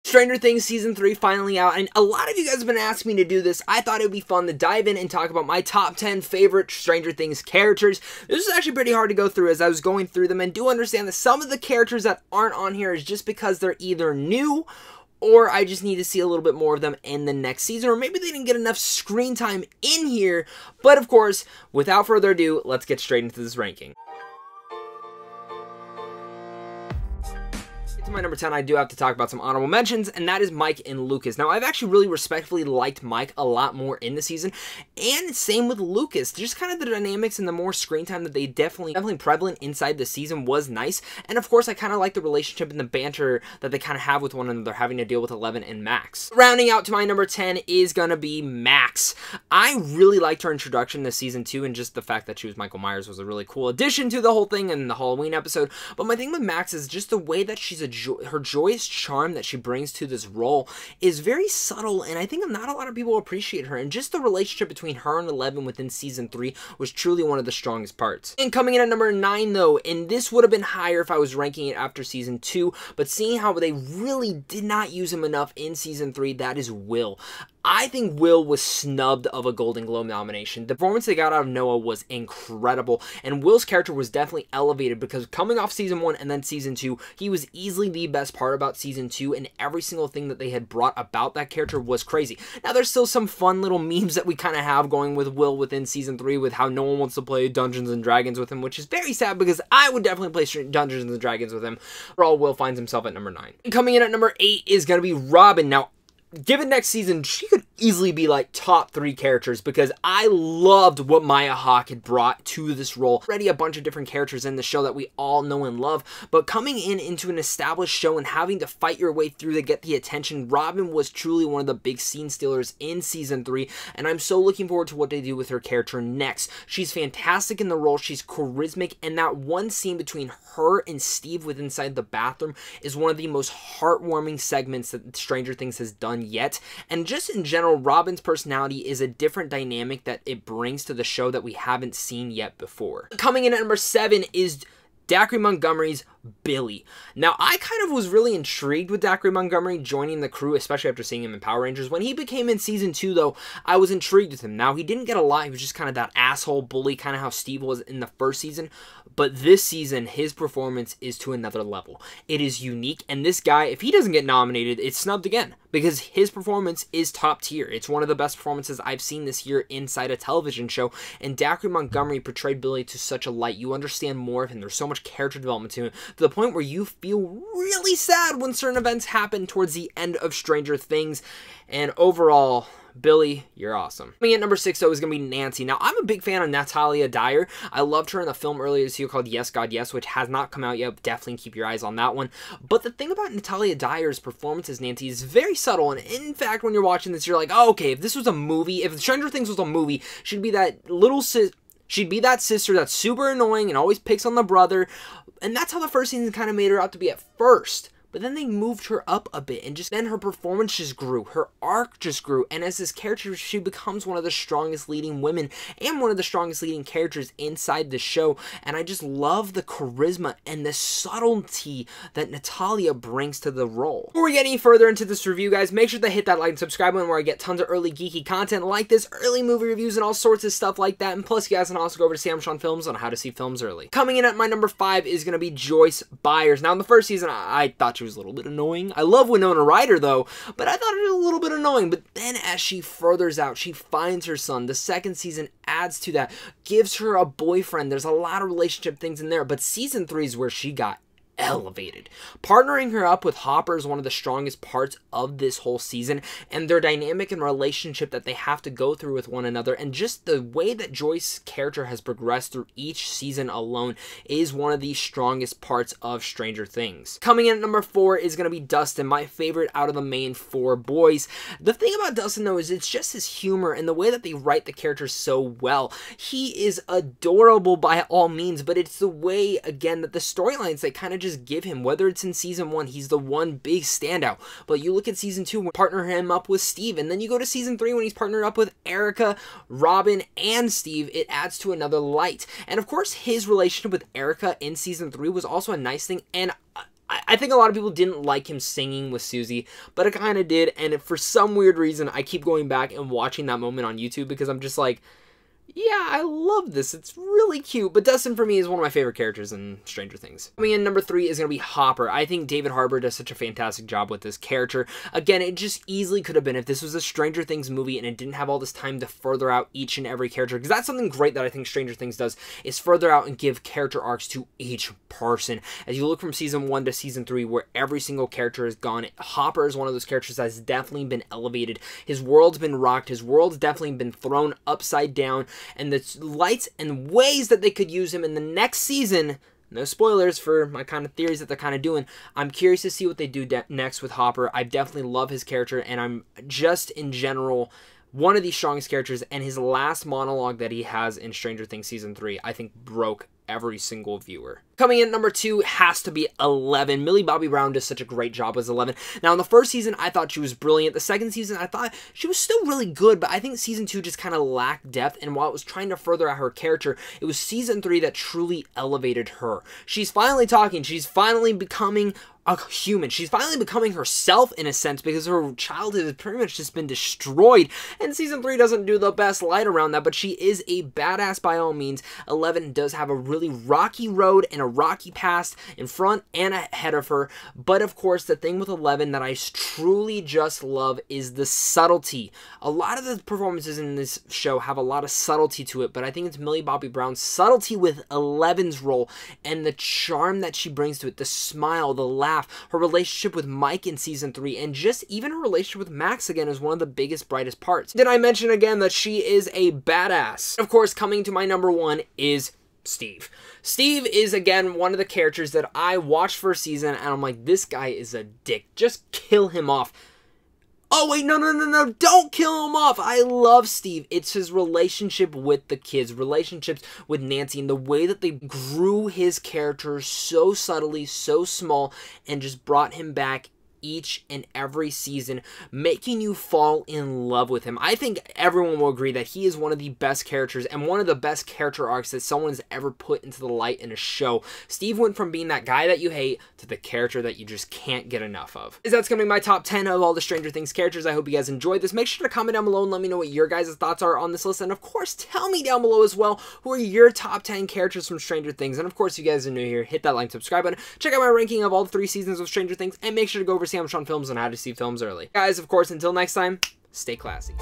Stranger Things Season 3 finally out, and a lot of you guys have been asking me to do this. I thought it would be fun to dive in and talk about my top 10 favorite Stranger Things characters. This is actually pretty hard to go through as I was going through them, and do understand that some of the characters that aren't on here is just because they're either new or I just need to see a little bit more of them in the next season, or maybe they didn't get enough screen time in here. But of course, without further ado, let's get straight into this ranking. To my number 10, I do have to talk about some honorable mentions, and that is Mike and Lucas. Now, I've actually really respectfully liked Mike a lot more in the season, and same with Lucas. Just kind of the dynamics and the more screen time that they definitely prevalent inside the season was nice, and of course, I kind of like the relationship and the banter that they kind of have with one another, having to deal with Eleven and Max. Rounding out to my number 10 is gonna be Max. I really liked her introduction this season 2, and just the fact that she was Michael Myers was a really cool addition to the whole thing in the Halloween episode. But my thing with Max is just the way that she's her joyous charm that she brings to this role is very subtle, and I think not a lot of people appreciate her, and just the relationship between her and Eleven within Season 3 was truly one of the strongest parts. And coming in at number 9 though, and this would have been higher if I was ranking it after Season 2, but seeing how they really did not use him enough in Season 3, that is Will. I think Will was snubbed of a Golden Globe nomination. The performance they got out of Noah was incredible, and Will's character was definitely elevated because coming off Season 1 and then Season 2, he was easily the best part about Season 2, and every single thing that they had brought about that character was crazy. Now, there's still some fun little memes that we kind of have going with Will within Season 3 with how no one wants to play Dungeons & Dragons with him, which is very sad because I would definitely play Dungeons & Dragons with him. Overall, Will finds himself at number 9. And coming in at number 8 is going to be Robin. Now, given next season, she could easily be like top 3 characters because I loved what Maya Hawke had brought to this role. Already a bunch of different characters in the show that we all know and love, but coming into an established show and having to fight your way through to get the attention, Robin was truly one of the big scene stealers in Season 3, and I'm so looking forward to what they do with her character next. She's fantastic in the role, she's charismatic, and that one scene between her and Steve with inside the bathroom is one of the most heartwarming segments that Stranger Things has done yet. And just in general, Robin's personality is a different dynamic that it brings to the show that we haven't seen yet before. Coming in at number 7 is Dacre Montgomery's Billy. Now, I kind of was really intrigued with Dacre Montgomery joining the crew, especially after seeing him in Power Rangers. When he became in Season 2, though, I was intrigued with him. Now, he didn't get a lot. He was just kind of that asshole bully, kind of how Steve was in the first season. But this season, his performance is to another level. It is unique, and this guy, if he doesn't get nominated, it's snubbed again, because his performance is top tier. It's one of the best performances I've seen this year inside a television show, and Dacre Montgomery portrayed Billy to such a light. You understand more of him. There's so much character development to him, to the point where you feel really sad when certain events happen towards the end of Stranger Things. And overall, Billy, you're awesome. Coming in at number 6, though, is going to be Nancy. Now, I'm a big fan of Natalia Dyer. I loved her in the film earlier this year called Yes, God, Yes, which has not come out yet. Definitely keep your eyes on that one. But the thing about Natalia Dyer's performance as Nancy is very subtle. And in fact, when you're watching this, you're like, oh, okay, if this was a movie, if Stranger Things was a movie, she'd be that little she'd be that sister that's super annoying and always picks on the brother. And that's how the first season kind of made her out to be at first. But then they moved her up a bit, and just then her performance just grew, her arc just grew, and as this character, she becomes one of the strongest leading women and one of the strongest leading characters inside the show. And I just love the charisma and the subtlety that Natalia brings to the role. Before we get any further into this review, guys, make sure to hit that like and subscribe button where I get tons of early geeky content like this, early movie reviews, and all sorts of stuff like that. And plus, you guys can also go over to Sam Sean Films on how to see films early. Coming in at my number 5 is going to be Joyce Byers. Now, in the first season, I thought she was a little bit annoying. I love Winona Ryder, though, but I thought it was a little bit annoying. But then as she furthers out, she finds her son. The second season adds to that, gives her a boyfriend. There's a lot of relationship things in there, but Season 3 is where she got elevated. Partnering her up with Hopper is one of the strongest parts of this whole season, and their dynamic and relationship that they have to go through with one another, and just the way that Joyce's character has progressed through each season alone is one of the strongest parts of Stranger Things. Coming in at number 4 is going to be Dustin, my favorite out of the main 4 boys. The thing about Dustin, though, is it's just his humor and the way that they write the character so well. He is adorable by all means, but it's the way, again, that the storylines they kind of just give him. Whether it's in Season 1, he's the one big standout, but you look at Season 2, when partner him up with Steve, and then you go to Season 3 when he's partnered up with Erica, Robin, and Steve, it adds to another light. And of course, his relationship with Erica in Season 3 was also a nice thing, and I think a lot of people didn't like him singing with Susie, but I kind of did, and for some weird reason, I keep going back and watching that moment on YouTube because I'm just like, yeah, I love this. It's really cute. But Dustin, for me, is one of my favorite characters in Stranger Things. Coming in number 3 is going to be Hopper. I think David Harbour does such a fantastic job with this character. Again, it just easily could have been if this was a Stranger Things movie and it didn't have all this time to further out each and every character. Because that's something great that I think Stranger Things does, is further out and give character arcs to each person. As you look from season 1 to season 3, where every single character is gone, Hopper is one of those characters that has definitely been elevated. His world's been rocked. His world's definitely been thrown upside down. And the lights and ways that they could use him in the next season, no spoilers for my kind of theories that they're kind of doing. I'm curious to see what they do next with Hopper. I definitely love his character, and I'm just, in general, one of the strongest characters, and his last monologue that he has in Stranger Things Season 3, I think broke every single viewer. Coming in at number 2 has to be 11. Millie Bobby Brown does such a great job as 11. Now, in the first season, I thought she was brilliant. The second season, I thought she was still really good, but I think season 2 just kind of lacked depth, and while it was trying to further out her character, it was season 3 that truly elevated her. She's finally talking. She's finally becoming a human. She's finally becoming herself in a sense, because her childhood has pretty much just been destroyed, and season 3 doesn't do the best light around that, but she is a badass by all means. 11 does have a really rocky road and a rocky past in front and ahead of her, but of course the thing with 11 that I truly just love is the subtlety. A lot of the performances in this show have a lot of subtlety to it, but I think it's Millie Bobby Brown's subtlety with 11's role and the charm that she brings to it, the smile, the laugh, her relationship with Mike in season 3, and just even her relationship with Max again is one of the biggest, brightest parts. Did I mention again that she is a badass? Of course, coming to my number 1 is Steve. Steve is, again, one of the characters that I watched for a season, and I'm like, this guy is a dick. Just kill him off. Oh, wait, no, don't kill him off. I love Steve. It's his relationship with the kids, relationships with Nancy, and the way that they grew his character so subtly, so small, and just brought him back each and every season, making you fall in love with him. I think everyone will agree that he is one of the best characters and one of the best character arcs that someone has ever put into the light in a show. Steve went from being that guy that you hate to the character that you just can't get enough of. That's going to be my top 10 of all the Stranger Things characters. I hope you guys enjoyed this. Make sure to comment down below and let me know what your guys' thoughts are on this list. And of course, tell me down below as well, who are your top 10 characters from Stranger Things. And of course, if you guys are new here, hit that like, subscribe button. Check out my ranking of all 3 seasons of Stranger Things, and make sure to go over Sam Sean Films on how to see films early. Guys, of course, until next time, stay classy.